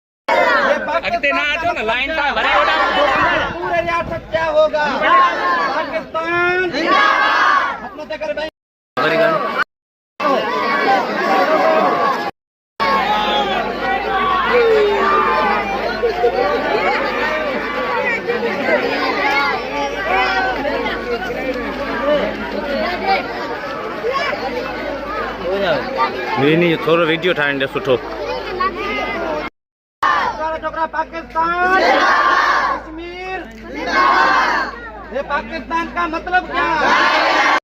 अगते ना आजो ना लाइन का भरे ओडा पूरे रियासत क्या होगा पाकिस्तान अपने तक कर भाई नहीं थोड़ा वीडियो ठाणे सुठो छोकरा पाकिस्तान कश्मीर ये पाकिस्तान का मतलब क्या है?